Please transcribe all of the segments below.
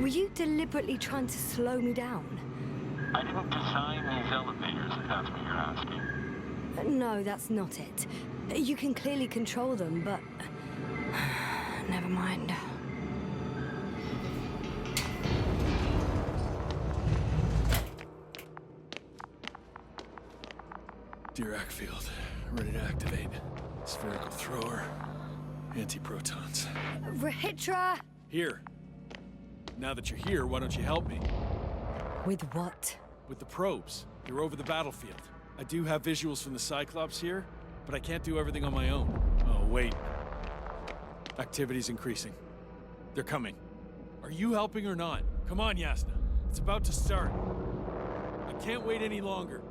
Were you deliberately trying to slow me down? I didn't design these elevators, if that's what you're asking. No, that's not it. You can clearly control them, but... never mind. Dirac field, ready to activate. Spherical thrower, anti-protons. Rahitra! Here. Now that you're here, why don't you help me? With what? With the probes. You're over the battlefield. I do have visuals from the Cyclops here, but I can't do everything on my own. Oh, wait. Activity's increasing. They're coming. Are you helping or not? Come on, Yasna. It's about to start. I can't wait any longer.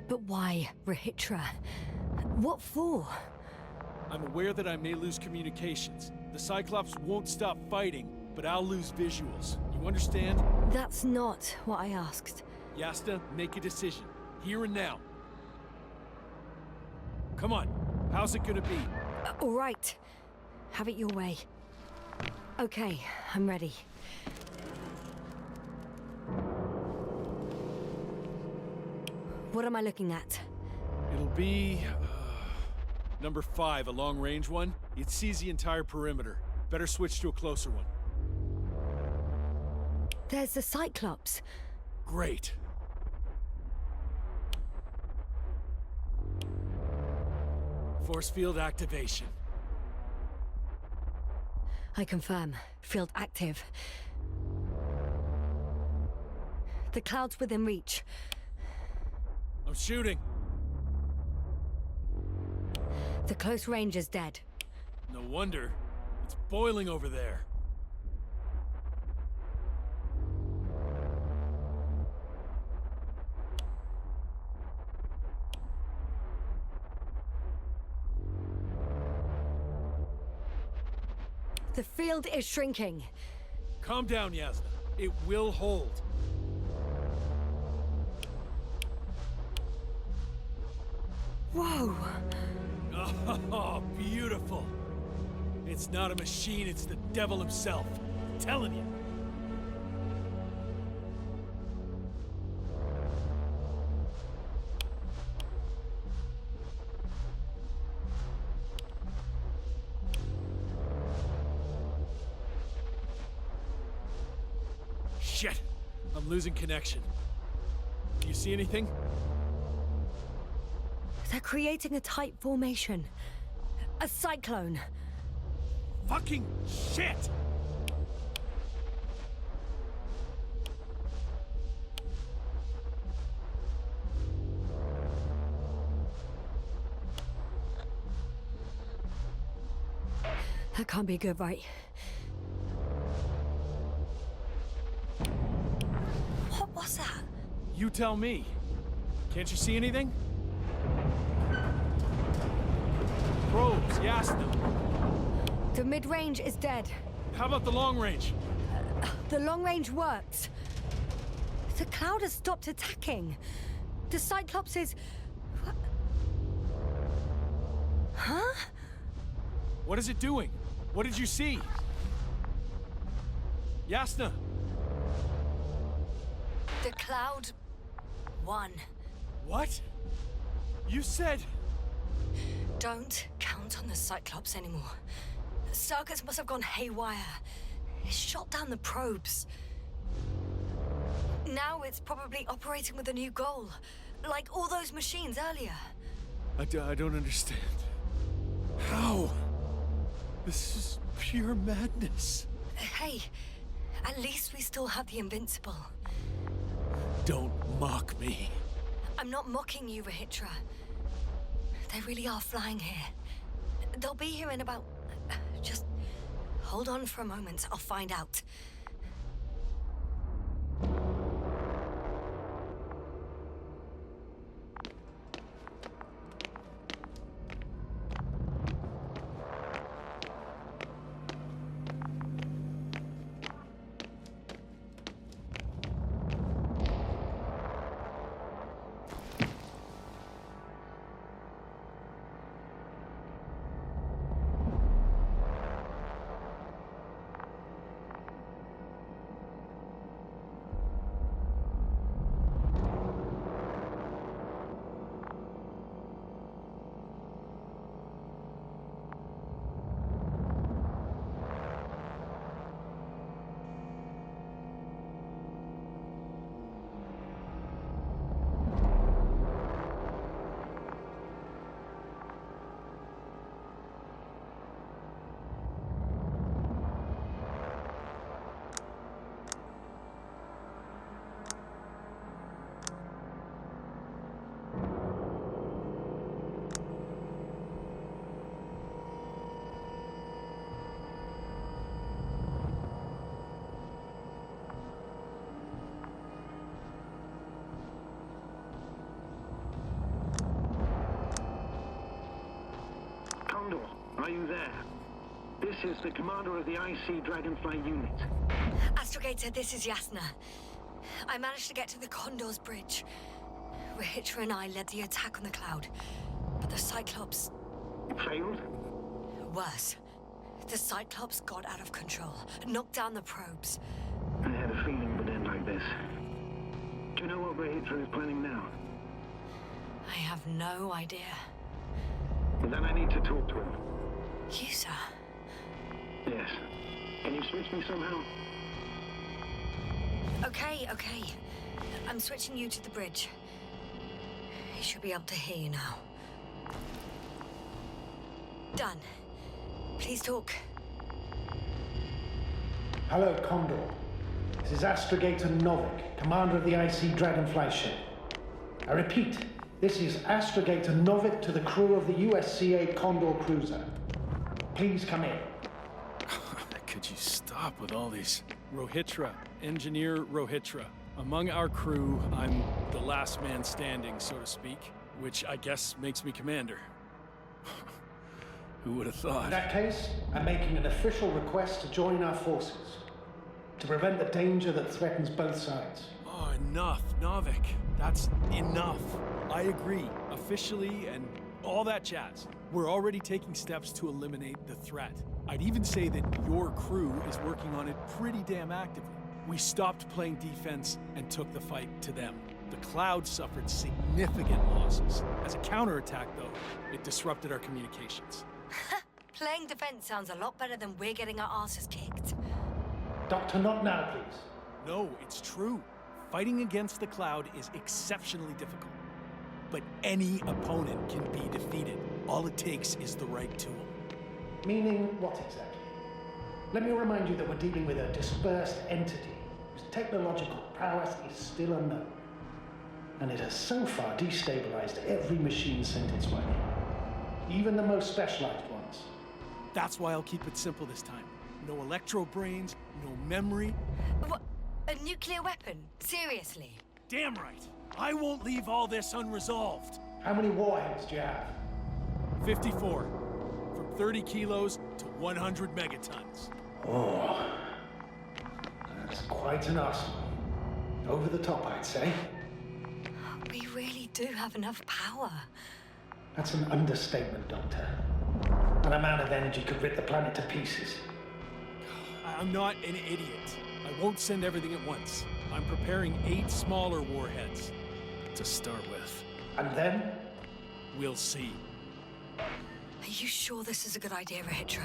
But why, Rahitra? What for? I'm aware that I may lose communications. The Cyclops won't stop fighting, but I'll lose visuals. You understand? That's not what I asked. Yasna, make a decision. Here and now. Come on. How's it gonna be? All right. Have it your way. Okay, I'm ready. What am I looking at? It'll be... number 5, a long-range one. It sees the entire perimeter. Better switch to a closer one. There's the Cyclops. Great. Force field activation. I confirm. Field active. The cloud's within reach. I'm shooting. The close range is dead. No wonder. It's boiling over there. The field is shrinking. Calm down, Yasna. It will hold. Whoa! Oh, beautiful. It's not a machine, it's the devil himself. I'm telling you. Shit! I'm losing connection. Do you see anything? They're creating a tight formation. A cyclone. Fucking shit! That can't be good, right? What was that? You tell me. Can't you see anything? Probes, Yasna. The mid-range is dead. How about the long range? The long range works. The cloud has stopped attacking. The Cyclops is... Huh? What is it doing? What did you see? Yasna! The cloud won. What? You said... Don't count on the Cyclops anymore. The circuits must have gone haywire. It shot down the probes. Now it's probably operating with a new goal. Like all those machines earlier. I don't understand. How? This is pure madness. Hey, at least we still have the Invincible. Don't mock me. I'm not mocking you, Rahitra. They really are flying here. They'll be here in about... Just hold on for a moment. I'll find out. This is the commander of the IC Dragonfly unit. Astrogator, this is Yasna. I managed to get to the Condor's bridge. Rahitra and I led the attack on the cloud, but the Cyclops... Failed? Worse. The Cyclops got out of control, knocked down the probes. I had a feeling it would end like this. Do you know what Rahitra is planning now? I have no idea. Then I need to talk to him. You, sir? Yes. Can you switch me somehow? Okay. I'm switching you to the bridge. He should be able to hear you now. Done. Please talk. Hello, Condor. This is Astrogator Novik, commander of the IC Dragonfly ship. I repeat, this is Astrogator Novik to the crew of the USCA Condor cruiser. Please come in. Could you stop with all these? Rohitra, Engineer Rohitra. Among our crew, I'm the last man standing, so to speak, which I guess makes me commander. Who would have thought? In that case, I'm making an official request to join our forces, to prevent the danger that threatens both sides. Oh, enough, Novik. That's enough. I agree, officially, and all that jazz. We're already taking steps to eliminate the threat. I'd even say that your crew is working on it pretty damn actively. We stopped playing defense and took the fight to them. The Cloud suffered significant losses. As a counterattack, though, it disrupted our communications. Playing defense sounds a lot better than we're getting our asses kicked. Doctor, not now, please. No, it's true. Fighting against the Cloud is exceptionally difficult. But any opponent can be defeated. All it takes is the right tool. Meaning what exactly? Let me remind you that we're dealing with a dispersed entity whose technological prowess is still unknown. And it has so far destabilized every machine sent its way. Even the most specialized ones. That's why I'll keep it simple this time. No electro brains, no memory. What? A nuclear weapon? Seriously? Damn right. I won't leave all this unresolved. How many warheads do you have? 54. From 30 kilos to 100 megatons. Oh, that's quite an arsenal. Over the top, I'd say. We really do have enough power. That's an understatement, Doctor. An amount of energy could rip the planet to pieces. I'm not an idiot. I won't send everything at once. I'm preparing 8 smaller warheads to start with. And then? We'll see. Are you sure this is a good idea, Rahitra?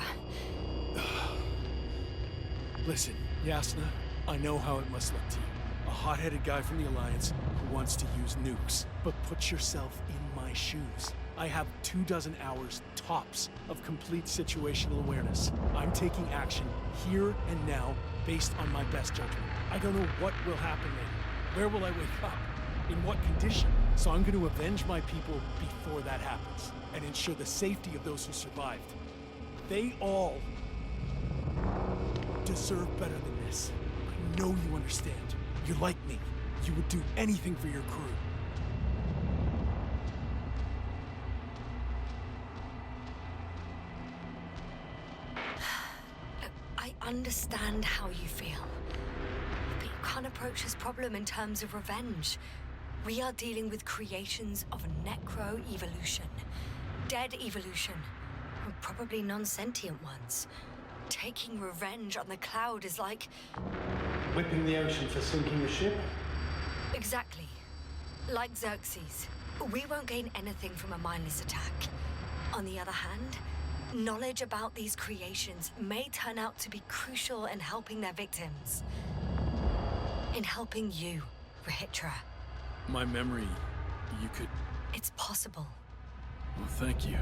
Listen, Yasna, I know how it must look to you. A hot-headed guy from the Alliance who wants to use nukes. But put yourself in my shoes. I have 24 hours tops of complete situational awareness. I'm taking action here and now based on my best judgment. I don't know what will happen later. Where will I wake up? In what condition? So I'm going to avenge my people before that happens and ensure the safety of those who survived. They all deserve better than this. I know you understand. You're like me. You would do anything for your crew. I understand how you feel. But you can't approach this problem in terms of revenge. We are dealing with creations of necro-evolution. Dead evolution. And probably non-sentient ones. Taking revenge on the Cloud is like... Whipping the ocean for sinking a ship? Exactly. Like Xerxes. We won't gain anything from a mindless attack. On the other hand, knowledge about these creations may turn out to be crucial in helping their victims. In helping you, Rahitra. My memory, you could... It's possible. Well, thank you.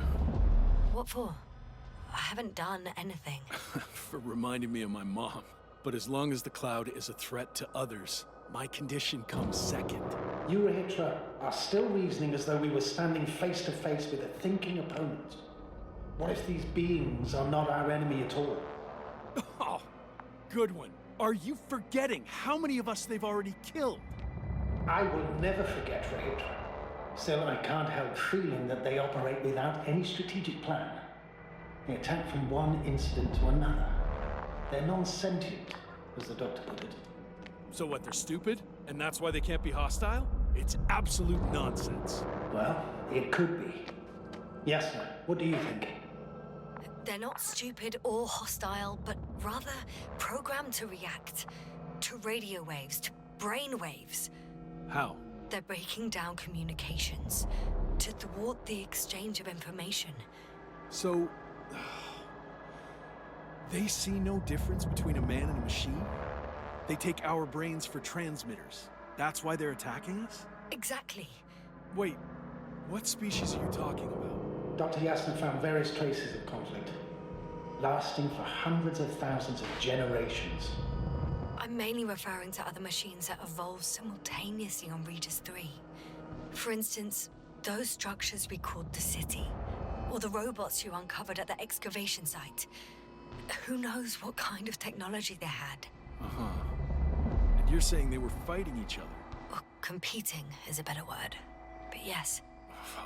What for? I haven't done anything. For reminding me of my mom. But as long as the Cloud is a threat to others, my condition comes second. You, Rahitra, are still reasoning as though we were standing face to face with a thinking opponent. What if these beings are not our enemy at all? Oh, good one. Are you forgetting how many of us they've already killed? I will never forget, Rahitra. Still, I can't help feeling that they operate without any strategic plan. They attack from one incident to another. They're non-sentient, as the doctor put it. So what, they're stupid? And that's why they can't be hostile? It's absolute nonsense. Well, it could be. Yes, sir. What do you think? They're not stupid or hostile, but rather programmed to react. To radio waves, to brain waves. How? They're breaking down communications to thwart the exchange of information. So... they see no difference between a man and a machine? They take our brains for transmitters. That's why they're attacking us? Exactly. Wait, what species are you talking about? Dr. Yasna found various traces of conflict, lasting for hundreds of thousands of generations. I'm mainly referring to other machines that evolved simultaneously on Regis 3. For instance, those structures we called the city, or the robots you uncovered at the excavation site. Who knows what kind of technology they had? Uh-huh. And you're saying they were fighting each other? Or competing is a better word. But yes.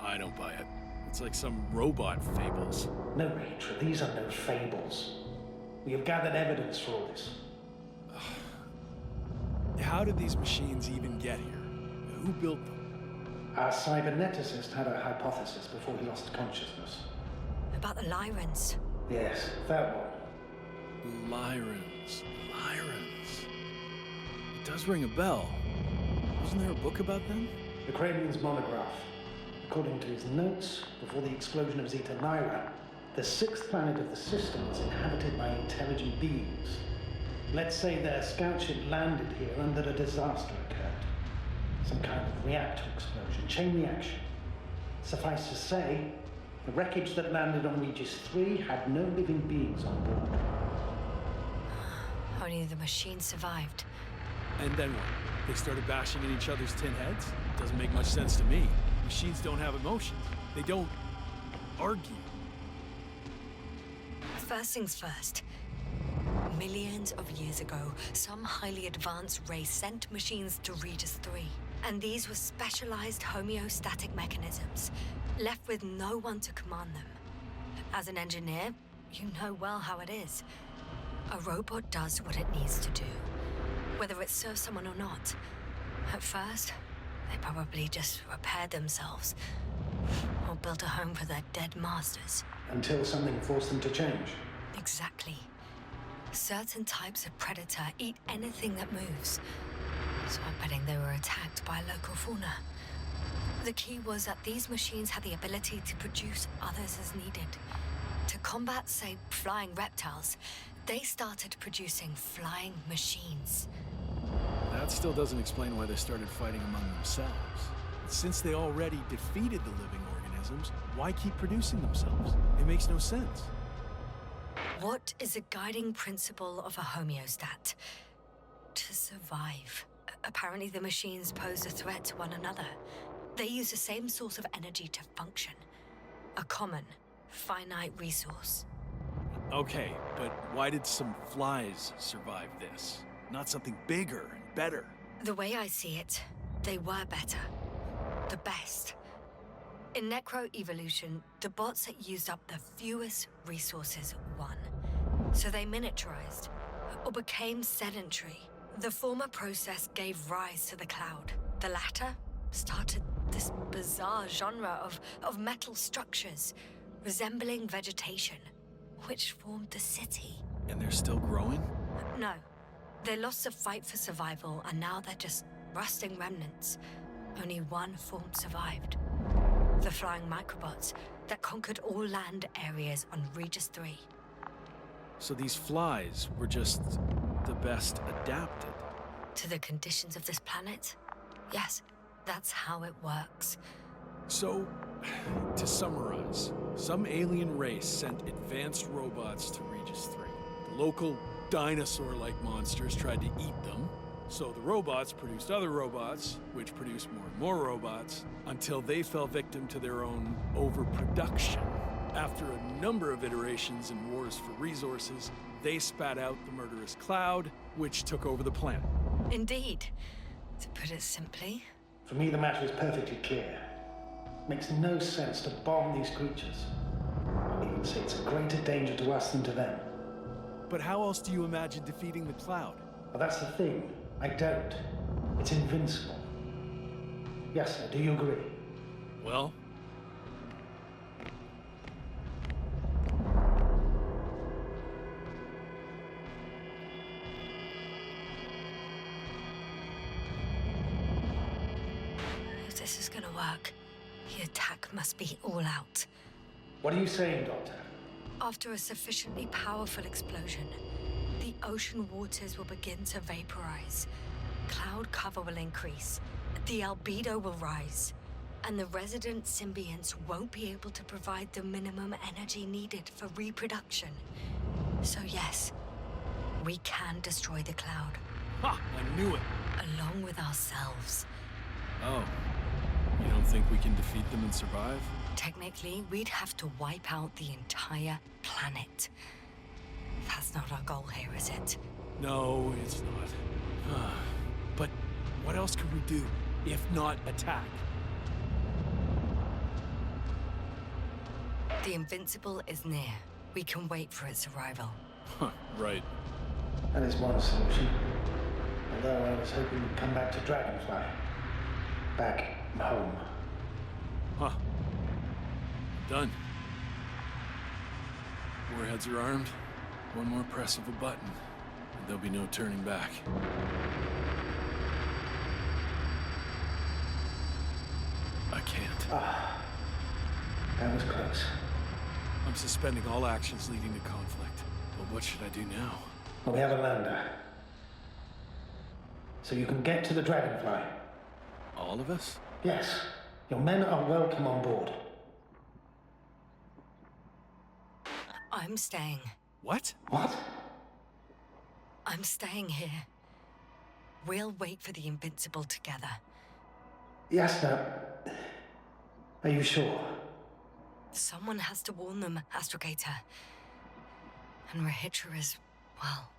I don't buy it. It's like some robot fables. No, Rachel, these are no fables. We have gathered evidence for all this. How did these machines even get here? Who built them? Our cyberneticist had a hypothesis before he lost consciousness. About the Lyrans. Yes, that one. Lyrans. It does ring a bell. Wasn't there a book about them? The Cranian's monograph. According to his notes, before the explosion of Zeta Nyra, the sixth planet of the system was inhabited by intelligent beings. Let's say their scout ship landed here and that a disaster occurred. Some kind of reactor explosion, chain reaction. Suffice to say, the wreckage that landed on Regis 3 had no living beings on board. Only the machine survived. And then what? They started bashing at each other's tin heads? Doesn't make much sense to me. Machines don't have emotions. They don't argue. First things first. Millions of years ago, some highly advanced race sent machines to Regis 3. And these were specialized homeostatic mechanisms, left with no one to command them. As an engineer, you know well how it is. A robot does what it needs to do, whether it serves someone or not. At first, they probably just repaired themselves, or built a home for their dead masters. Until something forced them to change. Exactly. Certain types of predator eat anything that moves. So I'm betting they were attacked by local fauna. The key was that these machines had the ability to produce others as needed. To combat, say, flying reptiles, they started producing flying machines. That still doesn't explain why they started fighting among themselves. Since they already defeated the living organisms, why keep producing themselves? It makes no sense. What is a guiding principle of a homeostat? To survive. Apparently the machines pose a threat to one another. They use the same source of energy to function. A common, finite resource. Okay, but why did some flies survive this? Not something bigger and better. The way I see it, they were better. The best. In necroevolution, the bots that used up the fewest resources won. So they miniaturized, or became sedentary. The former process gave rise to the cloud. The latter started this bizarre genre of metal structures, resembling vegetation, which formed the city. And they're still growing? No. They lost the fight for survival, and now they're just rusting remnants. Only one form survived. The flying microbots that conquered all land areas on Regis 3. So these flies were just the best adapted? To the conditions of this planet? Yes, that's how it works. So, to summarize, some alien race sent advanced robots to Regis 3. The local dinosaur-like monsters tried to eat them, so the robots produced other robots, which produced more and more robots, until they fell victim to their own overproduction. After a number of iterations and wars for resources, they spat out the murderous cloud, which took over the planet. Indeed. To put it simply. For me, the matter is perfectly clear. Makes no sense to bomb these creatures. Not even so it's a greater danger to us than to them. But how else do you imagine defeating the Cloud? But that's the thing. I don't. It's invincible. Yes, sir, do you agree? Well, If this is gonna work, the attack must be all out. What are you saying, Doctor? After a sufficiently powerful explosion, the ocean waters will begin to vaporize. Cloud cover will increase, the albedo will rise, and the resident symbionts won't be able to provide the minimum energy needed for reproduction. So yes, we can destroy the Cloud. ha! I knew it! Along with ourselves. Oh. You don't think we can defeat them and survive? Technically, we'd have to wipe out the entire planet. That's not our goal here, is it? No, it's not. But what else could we do, if not attack? The Invincible is near. We can wait for its arrival. Huh, right. That is one solution. Although I was hoping you'd come back to Dragonfly. Back home. Huh. Done. Warheads are armed. One more press of a button, and there'll be no turning back. I can't. That was close. I'm suspending all actions leading to conflict. But what should I do now? Well, we have a lander. So you can get to the Dragonfly. All of us? Yes. Your men are welcome on board. I'm staying. What? What? I'm staying here. We'll wait for the Invincible together. Yes, no. Are you sure? Someone has to warn them, Astrogator. And Rahitra is, well...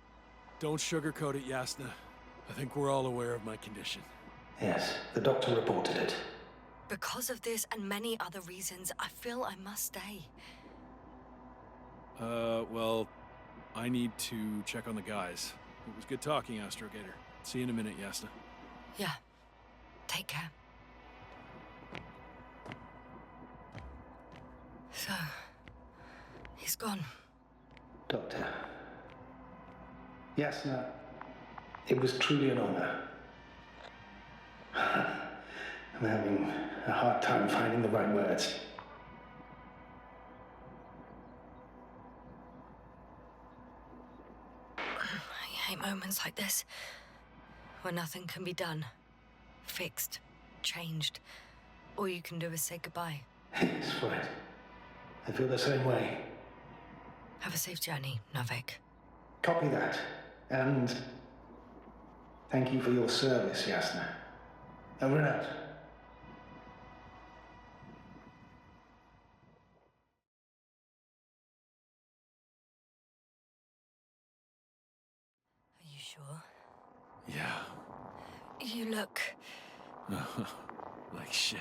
Don't sugarcoat it, Yasna. I think we're all aware of my condition. Yes, the doctor reported it. Because of this and many other reasons, I feel I must stay. Well, I need to check on the guys. It was good talking, Astrogator. See you in a minute, Yasna. Yeah. Take care. So... he's gone. Doctor. Yes, no. It was truly an honor. I'm having a hard time finding the right words. I hate moments like this, where nothing can be done. Fixed. Changed. All you can do is say goodbye. It's right. I feel the same way. Have a safe journey, Novik. Copy that. And thank you for your service, Yasna. Over and out. Are you sure? Yeah. You look... Like shit.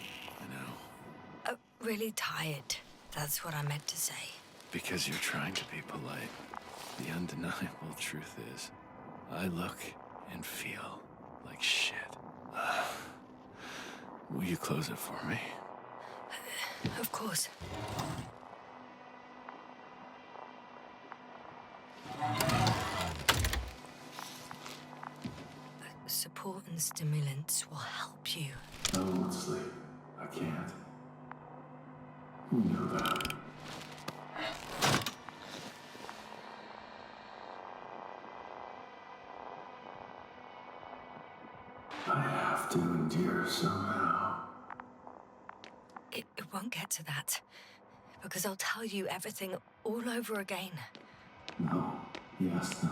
I know. really tired. That's what I meant to say. Because you're trying to be polite. The undeniable truth is, I look and feel like shit. Will you close it for me? Of course. Support and stimulants will help you. I won't sleep. I can't. You know that. I have to endure somehow. It won't get to that. Because I'll tell you everything all over again. No, yes, no.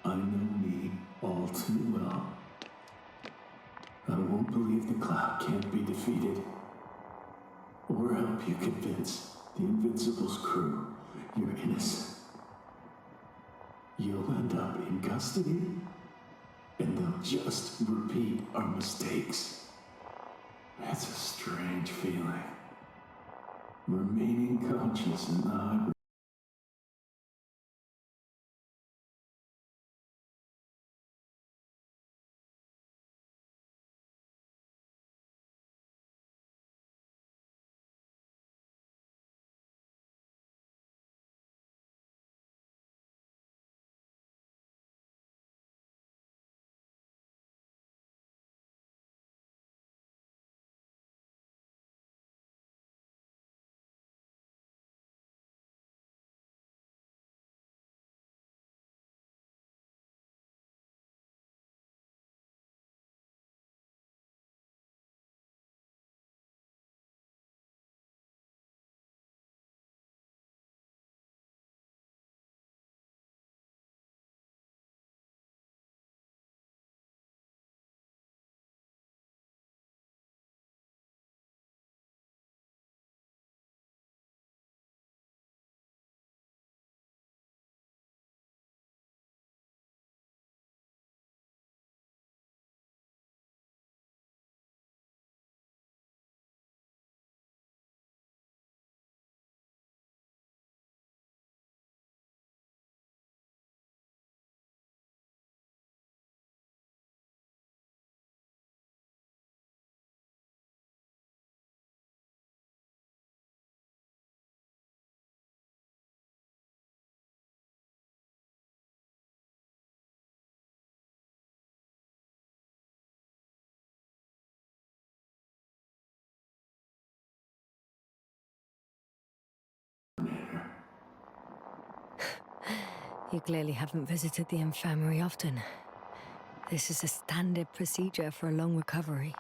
I know me all too well. I won't believe the cloud can't be defeated. Or help you convince the Invincible's crew you're innocent. You'll end up in custody, and they'll just repeat our mistakes. It's a strange feeling. remaining conscious in the hybrid. You clearly haven't visited the infirmary often. This is a standard procedure for a long recovery.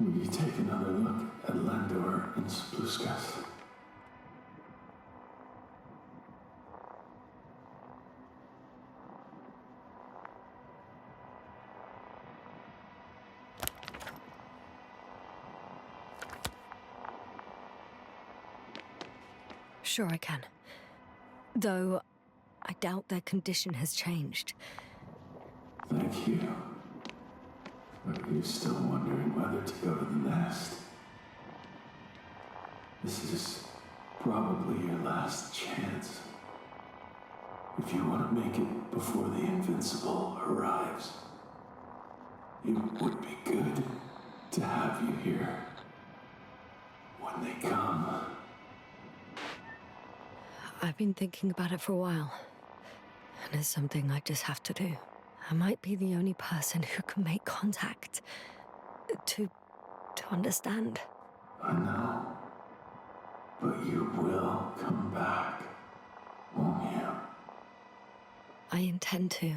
Will you take another look at Landor and Spluskas? Sure I can. Though, I doubt their condition has changed. Thank you. But you're still wondering whether to go to the nest. This is probably your last chance. If you want to make it before the Invincible arrives, it would be good to have you here when they come. I've been thinking about it for a while, and it's something I just have to do. I might be the only person who can make contact. To understand. I know. But you will come back, won't you? I intend to.